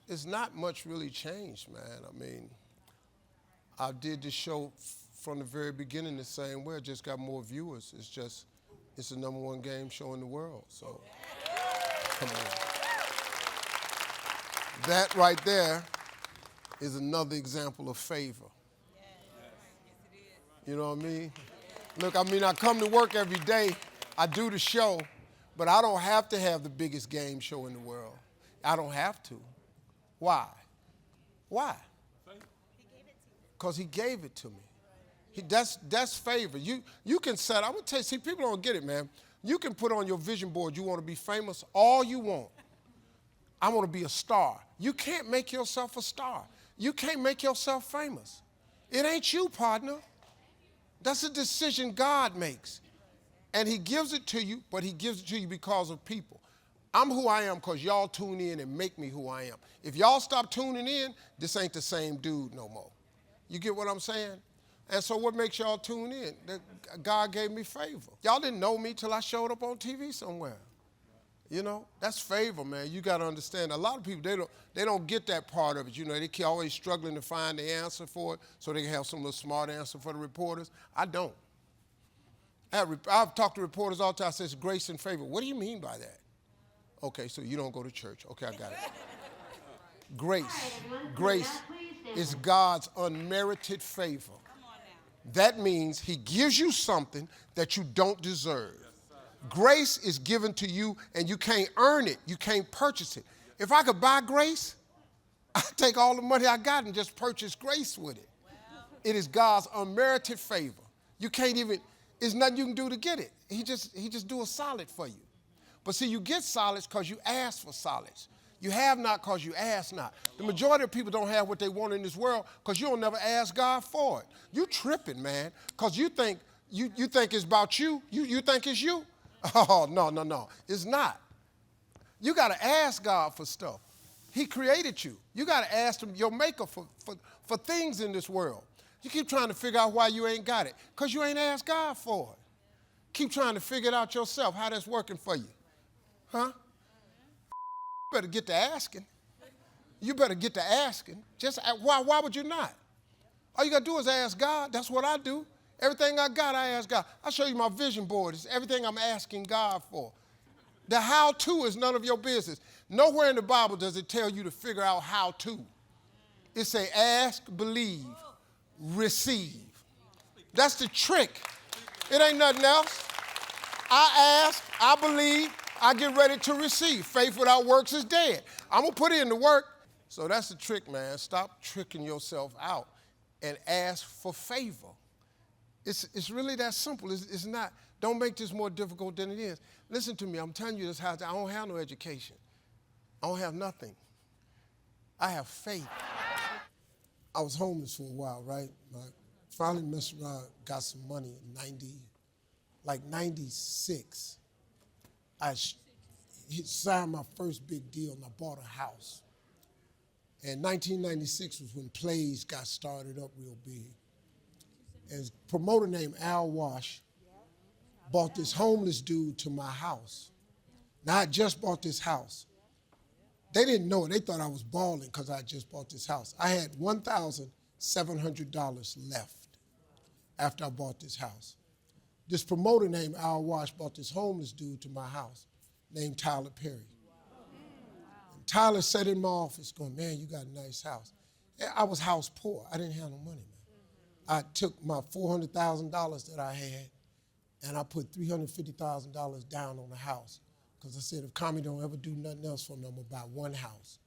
it's not much really changed, man. I mean, I did this show from the very beginning the same way. I just got more viewers. It's the number one game show in the world. So, come on. That right there is another example of favor. You know what I mean? Look, I mean, I come to work every day. I do the show, but I don't have to have the biggest game show in the world. I don't have to. Why? Why? Because he gave it to me. That's favor. You can set, I'm going to tell you, see, people don't get it, man. You can put on your vision board, you want to be famous all you want. I want to be a star. You can't make yourself a star. You can't make yourself famous. It ain't you, partner. That's a decision God makes. And he gives it to you, but he gives it to you because of people. I'm who I am because y'all tune in and make me who I am. If y'all stop tuning in, this ain't the same dude no more. You get what I'm saying? And so what makes y'all tune in? That God gave me favor. Y'all didn't know me till I showed up on TV somewhere. You know, that's favor, man. You got to understand. A lot of people, they don't get that part of it. You know, they always struggling to find the answer for it so they can have some little smart answer for the reporters. I don't. I've talked to reporters all the time. I say, it's grace and favor. What do you mean by that? Okay, so you don't go to church. Okay, I got it. Grace is God's unmerited favor. That means he gives you something that you don't deserve. Grace is given to you, and you can't earn it. You can't purchase it. If I could buy grace, I'd take all the money I got and just purchase grace with it. It is God's unmerited favor. You can't even, there's nothing you can do to get it. He just do a solid for you. But see, you get solids because you ask for solids. You have not because you ask not. The majority of people don't have what they want in this world because you don't never ask God for it. You tripping, man, because you think it's about you. You think it's you. Oh, no. It's not. You got to ask God for stuff. He created you. You got to ask him, your maker, for things in this world. You keep trying to figure out why you ain't got it because you ain't asked God for it. Keep trying to figure it out yourself, how that's working for you. Huh? You better get to asking. You better get to asking. Just why would you not? All you got to do is ask God. That's what I do. Everything I got, I ask God. I'll show you my vision board. It's everything I'm asking God for. The how-to is none of your business. Nowhere in the Bible does it tell you to figure out how to. It say ask, believe, receive. That's the trick. It ain't nothing else. I ask, I believe, I get ready to receive. Faith without works is dead. I'm going to put in the work. So that's the trick, man. Stop tricking yourself out and ask for favor. It's really that simple. It's not. Don't make this more difficult than it is. Listen to me. I'm telling you this how I don't have no education. I don't have nothing. I have faith. I was homeless for a while, right? I finally messed around, got some money in 96. I signed my first big deal and I bought a house. And 1996 was when plays got started up real big. And a promoter named Al Wash bought this homeless dude to my house. Now, I just bought this house. They didn't know it. They thought I was balling because I just bought this house. I had $1,700 left after I bought this house. This promoter named Al Wash bought this homeless dude to my house named Tyler Perry. And Tyler sat in my office going, man, you got a nice house. And I was house poor. I didn't have no money, man. I took my $400,000 that I had and I put $350,000 down on the house because I said if Kami don't ever do nothing else for me, I'm going to buy one house.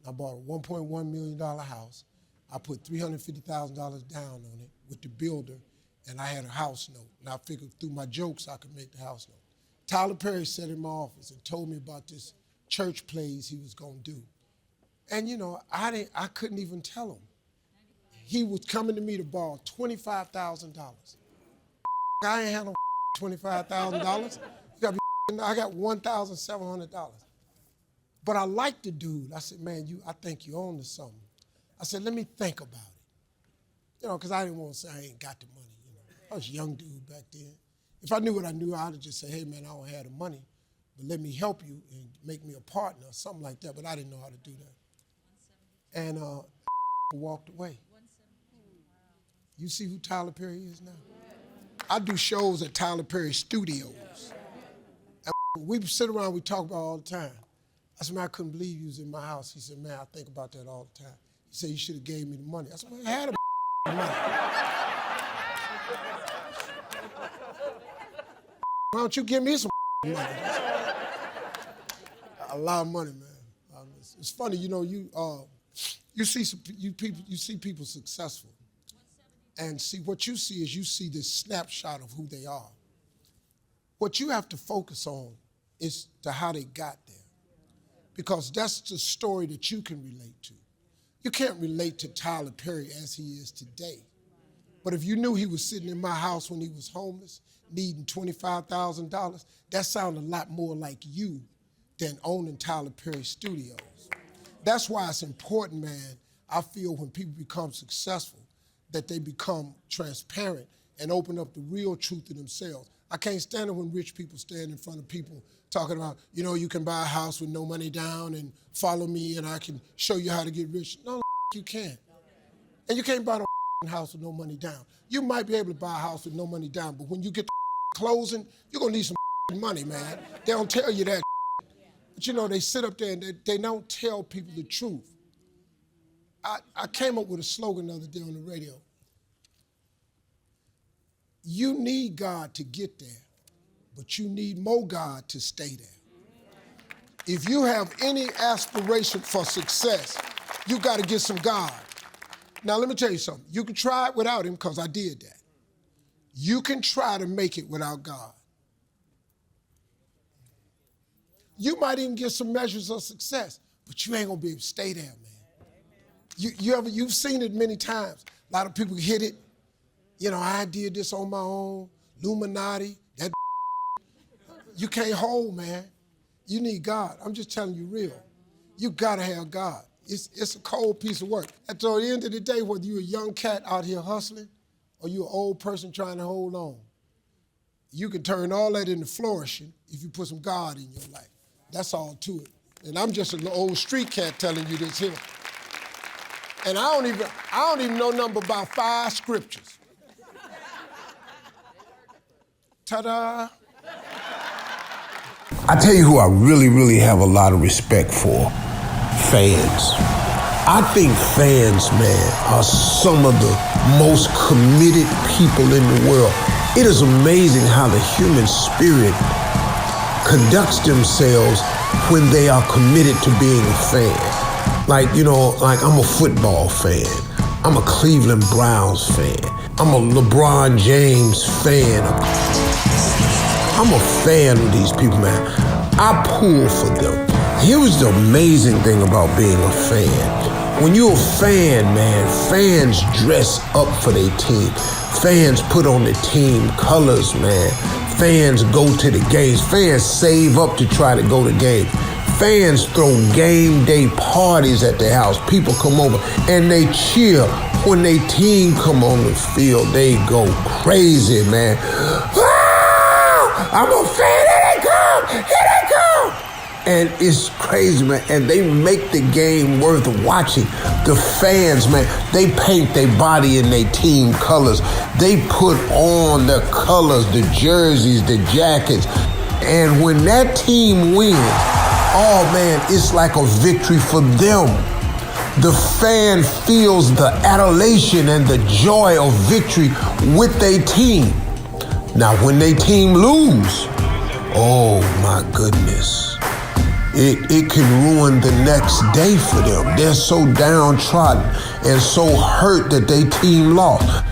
I bought a $1.1 million house. I put $350,000 down on it with the builder, and I had a house note. And I figured through my jokes I could make the house note. Tyler Perry sat in my office and told me about this church plays he was going to do. And, you know, I couldn't even tell him. He was coming to me to borrow $25,000. I ain't had no $25,000. I got $1,700. But I liked the dude. I said, man, I think you own to something. I said, let me think about it. You know, because I didn't want to say I ain't got the money. You know, I was a young dude back then. If I knew what I knew, I'd have just said, hey, man, I don't have the money, but let me help you and make me a partner or something like that. But I didn't know how to do that. and walked away. You see who Tyler Perry is now? I do shows at Tyler Perry Studios. And we sit around, we talk about it all the time. I said, man, I couldn't believe you was in my house. He said, man, I think about that all the time. He said, you should have gave me the money. I said, man, I had the money. Why don't you give me some money? A lot of money, man. It's funny, you know, you see people successful, and see what you see is you see this snapshot of who they are. What you have to focus on is to how they got there, because that's the story that you can relate to. You can't relate to Tyler Perry as he is today. But if you knew he was sitting in my house when he was homeless, needing $25,000, that sounded a lot more like you than owning Tyler Perry Studios. That's why it's important, man, I feel, when people become successful, that they become transparent and open up the real truth to themselves. I can't stand it when rich people stand in front of people talking about, you know, you can buy a house with no money down and follow me and I can show you how to get rich. No, you can't. And you can't buy no house with no money down. You might be able to buy a house with no money down, but when you get the closing, you're gonna need some money, man. They don't tell you that. But you know, they sit up there and they don't tell people the truth. I came up with a slogan the other day on the radio. You need God to get there, but you need more God to stay there. If you have any aspiration for success, you got to get some God. Now, let me tell you something. You can try it without him, because I did that. You can try to make it without God. You might even get some measures of success, but you ain't gonna be able to stay there, man. You've seen it many times. A lot of people hit it. You know, I did this on my own. Illuminati, that you can't hold, man. You need God. I'm just telling you real. You gotta have God. It's a cold piece of work. At the end of the day, whether you're a young cat out here hustling or you're an old person trying to hold on, you can turn all that into flourishing if you put some God in your life. That's all to it. And I'm just an old street cat telling you this here. And I don't even know nothing but about 5 scriptures. Ta-da. I tell you who I really, really have a lot of respect for. Fans. I think fans, man, are some of the most committed people in the world. It is amazing how the human spirit conducts themselves when they are committed to being a fan. Like, you know, like I'm a football fan. I'm a Cleveland Browns fan. I'm a LeBron James fan. I'm a fan of these people, man. I pull for them. Here's the amazing thing about being a fan. When you're a fan, man, fans dress up for their team. Fans put on the team colors, man. Fans go to the games. Fans save up to try to go to games. Fans throw game day parties at their house. People come over and they cheer. When their team come on the field, they go crazy, man. Ah! I'm a fan, here they come, here they come. And it's crazy, man. And they make the game worth watching. The fans, man, they paint their body in their team colors. They put on the colors, the jerseys, the jackets. And when that team wins, oh man, it's like a victory for them. The fan feels the adulation and the joy of victory with their team. Now, when their team lose, oh my goodness. It can ruin the next day for them. They're so downtrodden and so hurt that their team lost.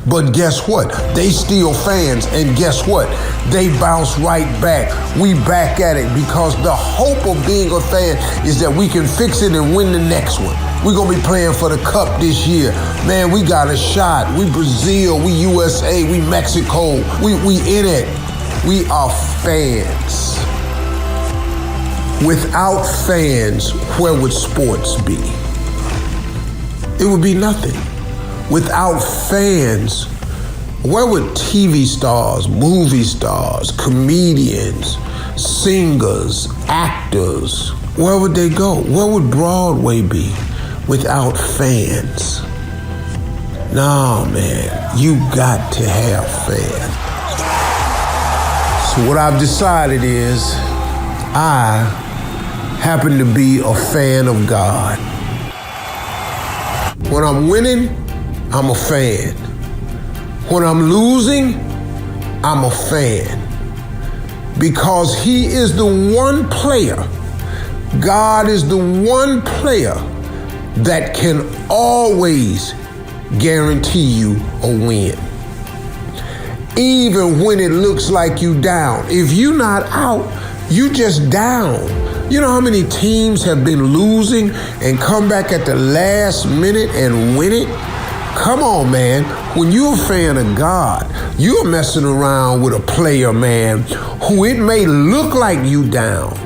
But guess what? They still fans, and guess what? They bounce right back. We back at it, because the hope of being a fan is that we can fix it and win the next one. We're gonna be playing for the cup this year. Man, we got a shot. We Brazil, we USA, we Mexico. We in it. We are fans. Without fans, where would sports be? It would be nothing. Without fans, where would TV stars, movie stars, comedians, singers, actors, where would they go? Where would Broadway be? without fans. No, man, you got to have fans. So what I've decided is I happen to be a fan of God. When I'm winning, I'm a fan. When I'm losing, I'm a fan. Because he is the one player, God is the one player that can always guarantee you a win. Even when it looks like you down. If you're not out, you just down. You know how many teams have been losing and come back at the last minute and win it? Come on, man. When you're a fan of God, you're messing around with a player, man, who it may look like you down.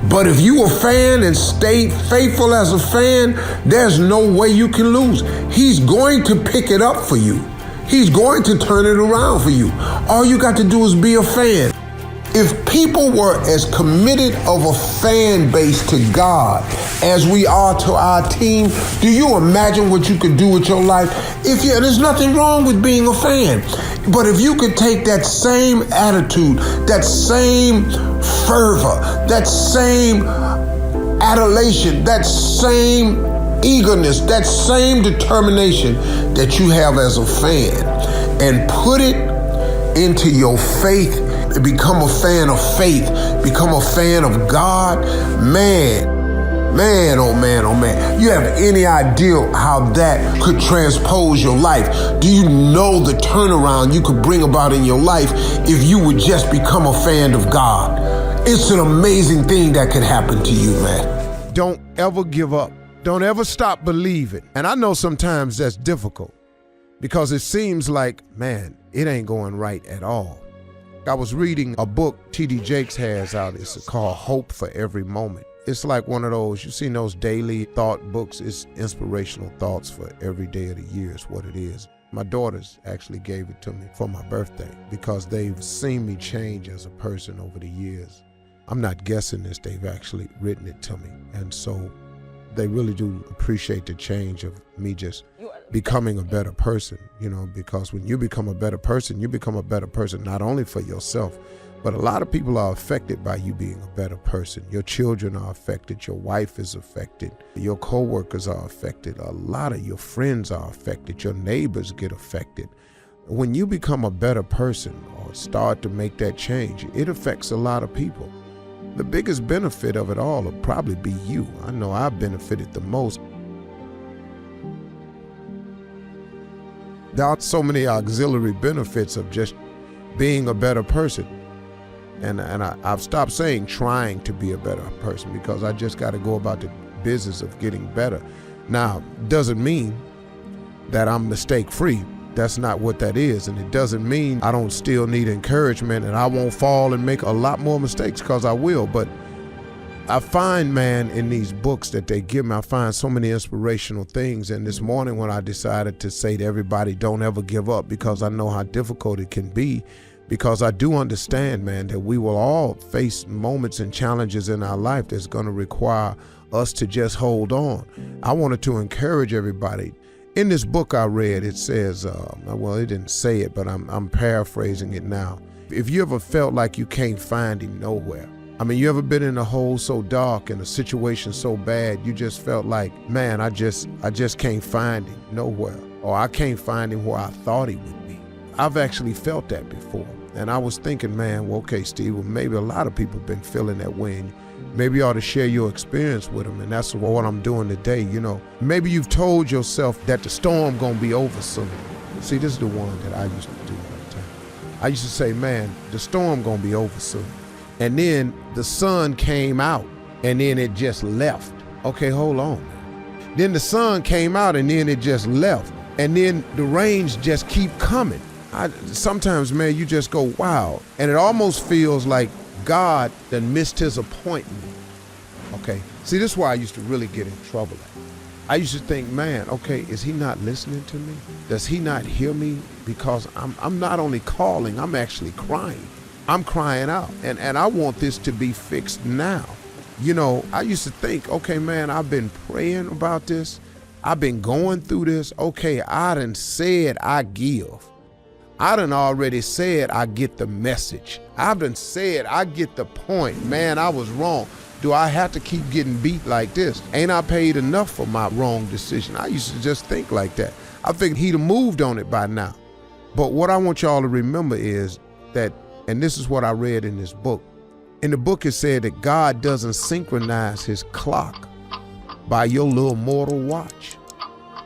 But if you a fan and stay faithful as a fan, there's no way you can lose. He's going to pick it up for you. He's going to turn it around for you. All you got to do is be a fan. If people were as committed of a fan base to God as we are to our team, do you imagine what you could do with your life? There's nothing wrong with being a fan. But if you could take that same attitude, that same fervor, that same adulation, that same eagerness, that same determination that you have as a fan, and put it into your faith, become a fan of faith, become a fan of God, man, oh man, oh man. You have any idea how that could transpose your life? Do you know the turnaround you could bring about in your life if you would just become a fan of God? It's an amazing thing that could happen to you, man. Don't ever give up. Don't ever stop believing. And I know sometimes that's difficult because it seems like, man, it ain't going right at all. I was reading a book T.D. Jakes has out. It's called Hope for Every Moment. It's like one of those, you've seen those daily thought books. It's inspirational thoughts for every day of the year is what it is. My daughters actually gave it to me for my birthday because they've seen me change as a person over the years. I'm not guessing this, they've actually written it to me. And so they really do appreciate the change of me just becoming a better person, because when you become a better person not only for yourself, but a lot of people are affected by you being a better person. Your children are affected, your wife is affected, your co-workers are affected, a lot of your friends are affected, your neighbors get affected. When you become a better person or start to make that change, it affects a lot of people. The biggest benefit of it all will probably be you. I know I benefited the most. There are so many auxiliary benefits of just being a better person. And I've stopped saying trying to be a better person because I just got to go about the business of getting better. Now, doesn't mean that I'm mistake-free. That's not what that is. And it doesn't mean I don't still need encouragement and I won't fall and make a lot more mistakes, because I will. But I find, man, in these books that they give me, I find so many inspirational things. And this morning when I decided to say to everybody, don't ever give up, because I know how difficult it can be, because I do understand, man, that we will all face moments and challenges in our life that's going to require us to just hold on. I wanted to encourage everybody. In this book I read, it says, well, it didn't say it, but I'm paraphrasing it now. If you ever felt like you can't find him nowhere, you ever been in a hole so dark and a situation so bad, you just felt like, man, I just can't find him nowhere, or I can't find him where I thought he would be. I've actually felt that before. And I was thinking, man, well, okay, Steve, well, maybe a lot of people have been feeling that way. And maybe you ought to share your experience with them. And that's what I'm doing today. Maybe you've told yourself that the storm gonna be over soon. See, this is the one that I used to do all the time. I used to say, man, the storm gonna be over soon. And then the sun came out and then it just left. Okay, hold on. Then the sun came out and then it just left. And then the rains just keep coming. Sometimes, man, you just go, wow. And it almost feels like God done missed his appointment. Okay. See, this is why I used to really get in trouble. I used to think, man, okay, is he not listening to me? Does he not hear me? Because I'm not only calling, I'm actually crying. I'm crying out. And I want this to be fixed now. You know, I used to think, okay, man, I've been praying about this. I've been going through this. Okay, I done said I give. I done already said I get the message. I've done said I get the point. Man, I was wrong. Do I have to keep getting beat like this? Ain't I paid enough for my wrong decision? I used to just think like that. I figured he'd have moved on it by now. But what I want y'all to remember is that, and this is what I read in this book. In the book, it said that God doesn't synchronize his clock by your little mortal watch.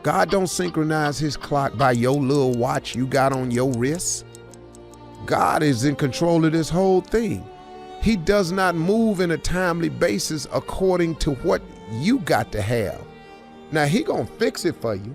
God don't synchronize his clock by your little watch you got on your wrist. God is in control of this whole thing. He does not move in a timely basis according to what you got to have. Now, he gonna fix it for you.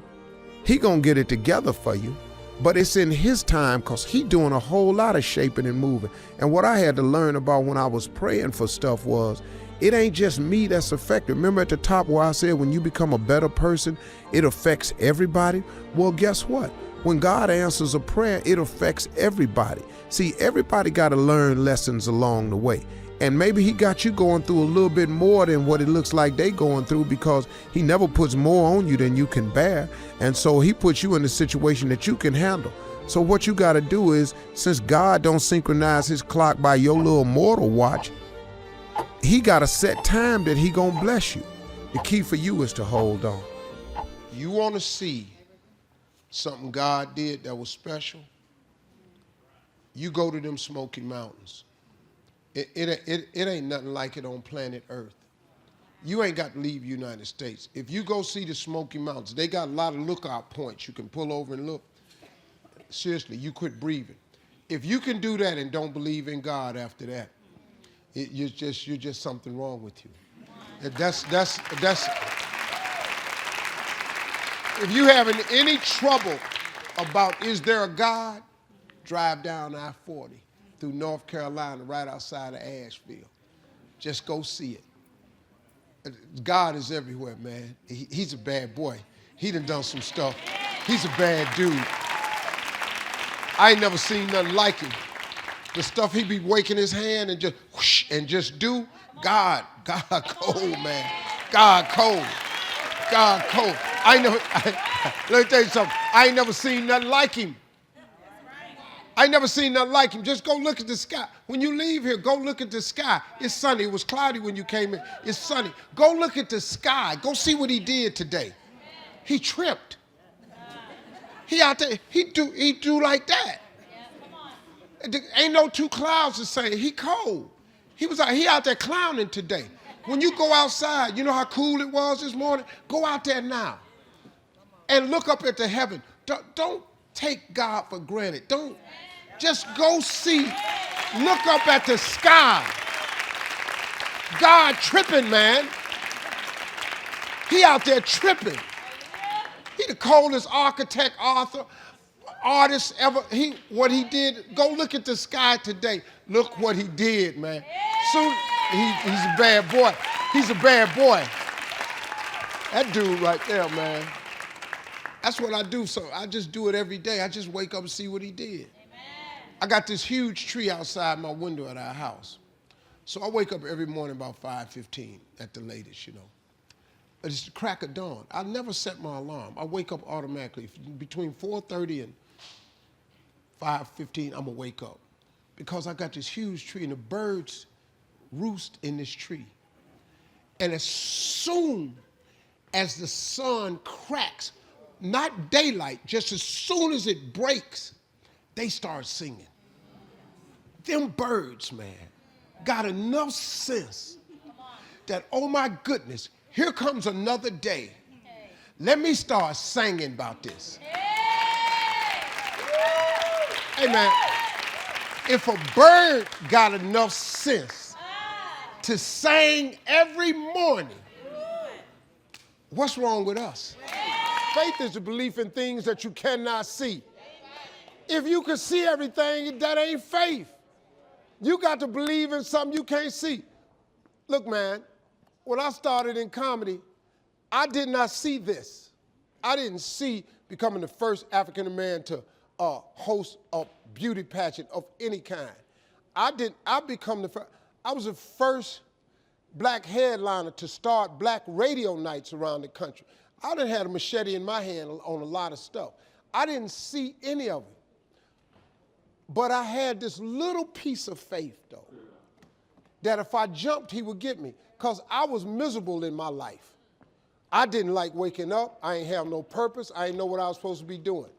He gonna get it together for you. But it's in his time, because he doing a whole lot of shaping and moving. And what I had to learn about when I was praying for stuff was, it ain't just me that's affected. Remember at the top where I said when you become a better person, it affects everybody? Well, guess what? When God answers a prayer, it affects everybody. See, everybody got to learn lessons along the way. And maybe he got you going through a little bit more than what it looks like they going through, because he never puts more on you than you can bear. And so he puts you in a situation that you can handle. So what you got to do is, since God don't synchronize his clock by your little mortal watch, he got a set time that he gonna bless you. The key for you is to hold on. You want to see something God did that was special? You go to them Smoky Mountains. It ain't nothing like it on planet Earth. You ain't got to leave the United States. If you go see the Smoky Mountains, they got a lot of lookout points. You can pull over and look. Seriously, you quit breathing. If you can do that and don't believe in God after that, you're just something wrong with you. That's. If you having any trouble about is there a God, drive down I-40 through North Carolina, right outside of Asheville. Just go see it. God is everywhere, man. He's a bad boy. He done some stuff. He's a bad dude. I ain't never seen nothing like him. The stuff he be waking his hand and just whoosh and just do. God cold, man. God cold. Let me tell you something. I ain't never seen nothing like him. I ain't never seen nothing like him. Just go look at the sky. When you leave here, go look at the sky. It's sunny. It was cloudy when you came in. It's sunny. Go look at the sky. Go see what he did today. He tripped. He out there. He do like that. Ain't no two clouds the same. He cold. He out there clowning today. When you go outside, you know how cool it was this morning? Go out there now and look up at the heaven. Don't take God for granted. Don't just go see. Look up at the sky. God tripping, man. He out there tripping. He the coldest architect, author, artist ever. What he did, go look at the sky today. Look what he did, man. Soon, he's a bad boy. He's a bad boy. That dude right there, man. That's what I do. So I just do it every day. I just wake up and see what he did. I got this huge tree outside my window at our house. So I wake up every morning about 5:15 at the latest, you know. But it's the crack of dawn. I never set my alarm. I wake up automatically. Between 4:30 and 5:15, I'm gonna wake up. Because I got this huge tree and the birds roost in this tree. And as soon as the sun cracks, not daylight, just as soon as it breaks, they start singing. Them birds, man, got enough sense that, oh my goodness, here comes another day. Let me start singing about this. Hey, man, if a bird got enough sense to sing every morning, what's wrong with us? Faith is the belief in things that you cannot see. If you can see everything, that ain't faith. You got to believe in something you can't see. Look, man, when I started in comedy, I did not see this. I didn't see becoming the first African American to host a beauty pageant of any kind. I was the first black headliner to start black radio nights around the country. I done had a machete in my hand on a lot of stuff. I didn't see any of it. But I had this little piece of faith, though, that if I jumped, he would get me, because I was miserable in my life. I didn't like waking up. I ain't have no purpose. I didn't know what I was supposed to be doing.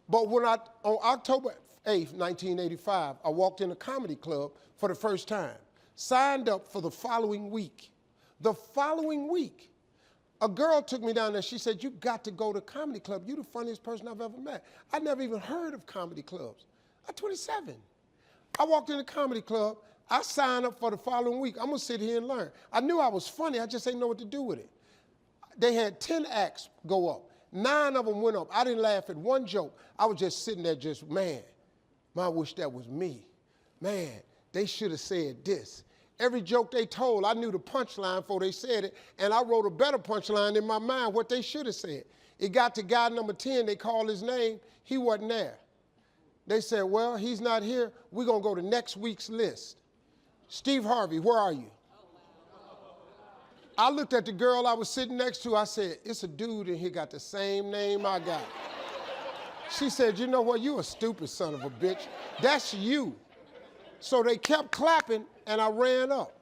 But on October 8th, 1985, I walked in a comedy club for the first time, signed up for the following week. The following week, a girl took me down there. She said, you got to go to a comedy club. You're the funniest person I've ever met. I never even heard of comedy clubs. I'm 27. I walked in a comedy club. I signed up for the following week. I'm going to sit here and learn. I knew I was funny. I just didn't know what to do with it. They had 10 acts go up. 9 of them went up. I didn't laugh at one joke. I was just sitting there just, man, I wish that was me. Man, they should have said this. Every joke they told, I knew the punchline before they said it, and I wrote a better punchline in my mind, what they should have said. It got to guy number 10, they called his name, he wasn't there. They said, well, he's not here, we're gonna go to next week's list. Steve Harvey, where are you? I looked at the girl I was sitting next to, I said, it's a dude in here got the same name I got. She said, you know what, you a stupid son of a bitch. That's you. So they kept clapping and I ran up.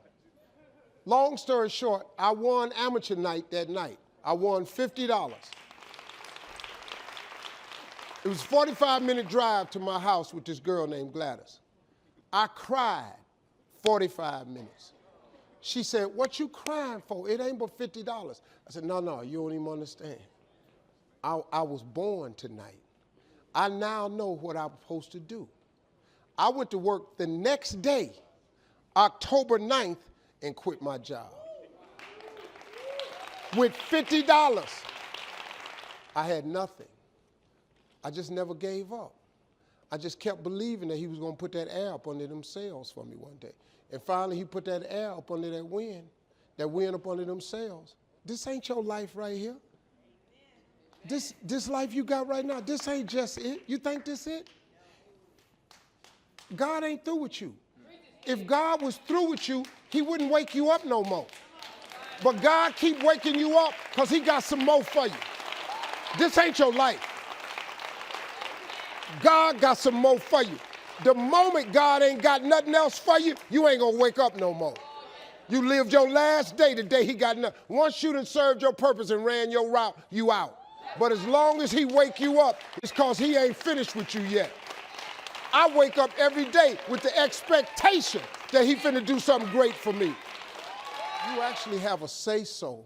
Long story short, I won amateur night that night. I won $50. It was a 45-minute drive to my house with this girl named Gladys. I cried 45 minutes. She said, what you crying for? It ain't but $50. I said, no, you don't even understand. I was born tonight. I now know what I'm supposed to do. I went to work the next day, October 9th, and quit my job. With $50. I had nothing. I just never gave up. I just kept believing that he was going to put that air up under them sails for me one day. And finally, he put that air up under that wind up under them sails. This ain't your life right here. This life you got right now, this ain't just it. You think this it? God ain't through with you. If God was through with you, he wouldn't wake you up no more. But God keep waking you up because he got some more for you. This ain't your life. God got some more for you. The moment God ain't got nothing else for you, you ain't gonna wake up no more. You lived your last day the day he got nothing. Once you done served your purpose and ran your route, you out. But as long as he wake you up, it's cause he ain't finished with you yet. I wake up every day with the expectation that he finna do something great for me. You actually have a say-so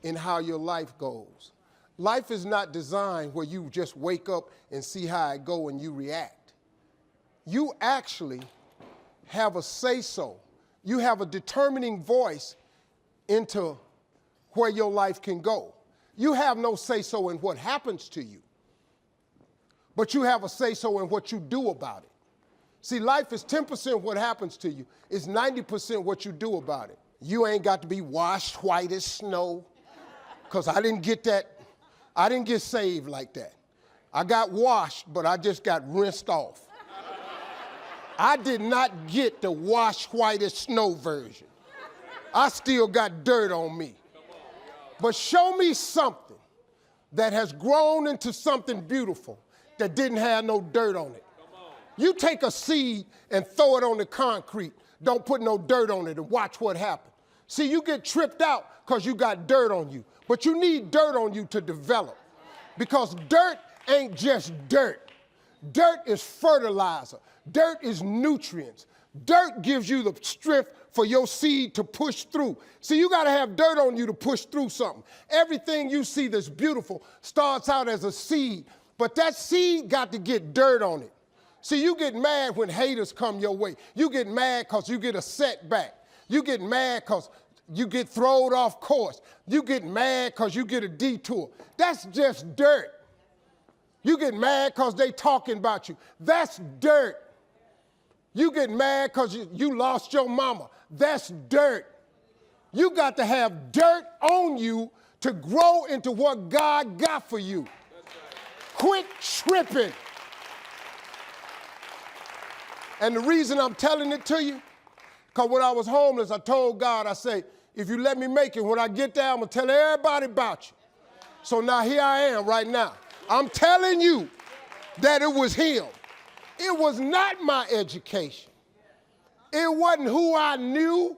in how your life goes. Life is not designed where you just wake up and see how it go and you react. You actually have a say-so. You have a determining voice into where your life can go. You have no say-so in what happens to you, but you have a say-so in what you do about it. See, life is 10% what happens to you. It's 90% what you do about it. You ain't got to be washed white as snow, because I didn't get that. I didn't get saved like that. I got washed, but I just got rinsed off. I did not get the washed white as snow version. I still got dirt on me. But show me something that has grown into something beautiful that didn't have no dirt on it. You take a seed and throw it on the concrete, don't put no dirt on it, and watch what happens. See, you get tripped out because you got dirt on you, but you need dirt on you to develop, because dirt ain't just dirt. Dirt is fertilizer. Dirt is nutrients. Dirt gives you the strength for your seed to push through. See, you got to have dirt on you to push through something. Everything you see that's beautiful starts out as a seed, but that seed got to get dirt on it. See, you get mad when haters come your way. You get mad because you get a setback. You get mad because you get thrown off course. You get mad because you get a detour. That's just dirt. You get mad because they talking about you. That's dirt. You get mad because you lost your mama. That's dirt. You got to have dirt on you to grow into what God got for you. Quit tripping. And the reason I'm telling it to you, because when I was homeless, I told God, I say, If you let me make it, when I get there, I'm going to tell everybody about you. So now here I am right now. I'm telling you that it was him. It was not my education. It wasn't who I knew.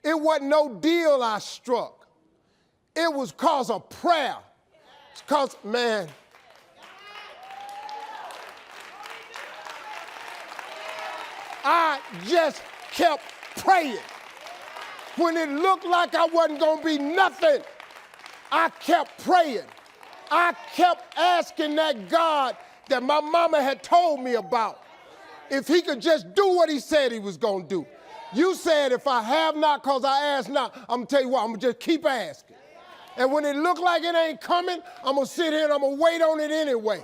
It wasn't no deal I struck. It was cause of prayer. It's cause, man, I just kept praying. When it looked like I wasn't going to be nothing, I kept praying. I kept asking that God that my mama had told me about, if he could just do what he said he was going to do. You said if I have not because I ask not, I'm going to tell you what, I'm going to just keep asking. And when it looked like it ain't coming, I'm going to sit here and I'm going to wait on it anyway.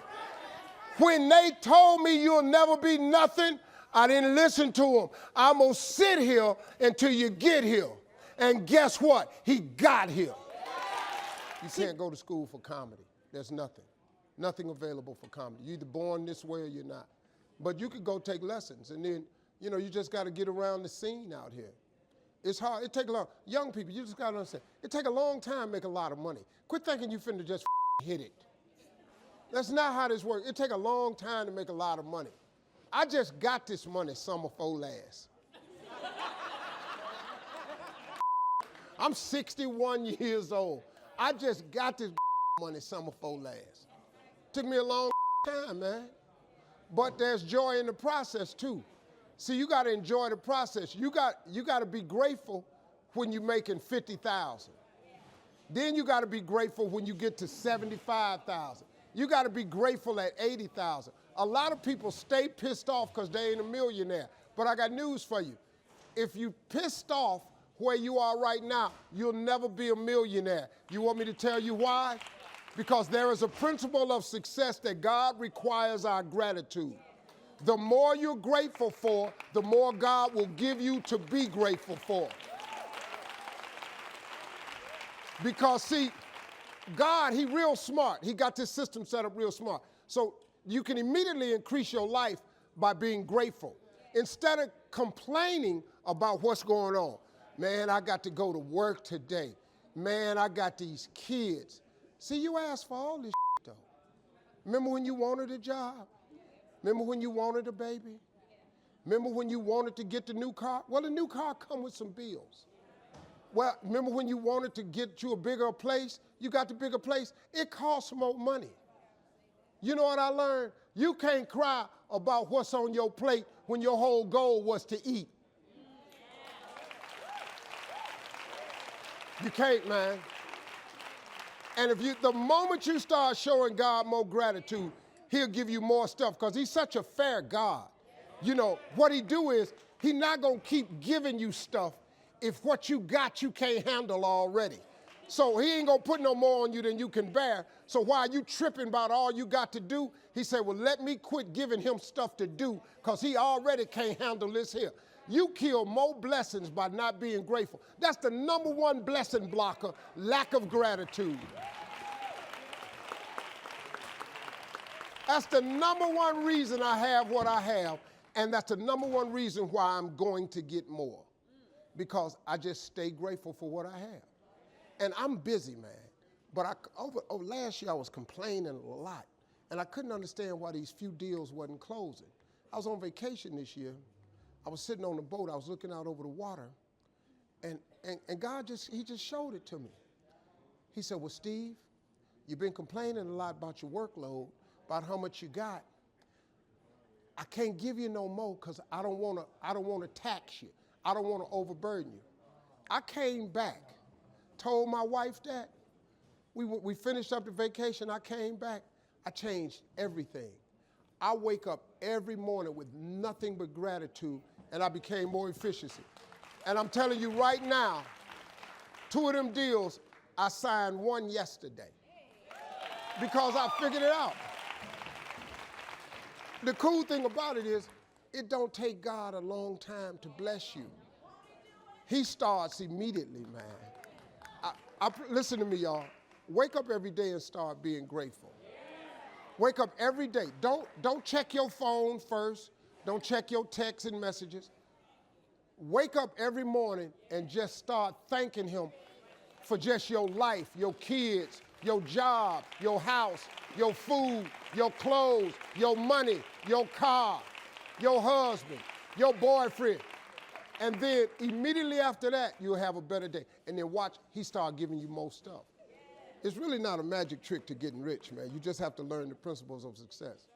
When they told me you'll never be nothing, I didn't listen to them. I'm going to sit here until you get here. And guess what? He got here. You can't go to school for comedy. There's nothing available for comedy. You're either born this way or you're not. But you could go take lessons, and then, you just got to get around the scene out here. It's hard. It take a long, young people, you just got to understand, it take a long time to make a lot of money. Quit thinking you finna just hit it. That's not how this works. It take a long time to make a lot of money. I just got this money summer before last. I'm 61 years old. I just got this money summer before last. Took me a long time, man. But there's joy in the process too. See, you got to enjoy the process. You got to be grateful when you're making 50,000. Then you got to be grateful when you get to 75,000. You got to be grateful at 80,000. A lot of people stay pissed off because they ain't a millionaire. But I got news for you. If you pissed off where you are right now, you'll never be a millionaire. You want me to tell you why? Because there is a principle of success that God requires our gratitude. The more you're grateful for, the more God will give you to be grateful for. Because see, God, he real smart. He got this system set up real smart. So you can immediately increase your life by being grateful. Instead of complaining about what's going on. Man, I got to go to work today. Man, I got these kids. See, you asked for all this shit, though. Remember when you wanted a job? Remember when you wanted a baby? Remember when you wanted to get the new car? Well, the new car come with some bills. Well, remember when you wanted to get you a bigger place? You got the bigger place. It costs more money. You know what I learned? You can't cry about what's on your plate when your whole goal was to eat. You can't, man. And the moment you start showing God more gratitude, he'll give you more stuff because he's such a fair God. You know, what he do is he's not going to keep giving you stuff if what you got you can't handle already. So he ain't going to put no more on you than you can bear. So while you tripping about all you got to do, he said, well, let me quit giving him stuff to do because he already can't handle this here. You kill more blessings by not being grateful. That's the number one blessing blocker, lack of gratitude. That's the number one reason I have what I have, and that's the number one reason why I'm going to get more, because I just stay grateful for what I have. And I'm busy, man, but over last year I was complaining a lot, and I couldn't understand why these few deals wasn't closing. I was on vacation this year. I was sitting on the boat. I was looking out over the water, and God just showed it to me. He said, well, Steve, you've been complaining a lot about your workload, about how much you got. I can't give you no more because I don't want to tax you. I don't want to overburden you. I came back, told my wife that. We finished up the vacation. I came back. I changed everything. I wake up every morning with nothing but gratitude, and I became more efficient. And I'm telling you right now, 2 of them deals, I signed one yesterday because I figured it out. The cool thing about it is, it don't take God a long time to bless you. He starts immediately, man. Listen to me, y'all. Wake up every day and start being grateful. Wake up every day. Don't check your phone first. Don't check your texts and messages. Wake up every morning and just start thanking him for just your life, your kids, your job, your house, your food, your clothes, your money, your car, your husband, your boyfriend. And then immediately after that, you'll have a better day. And then watch, he start giving you more stuff. It's really not a magic trick to getting rich, man. You just have to learn the principles of success.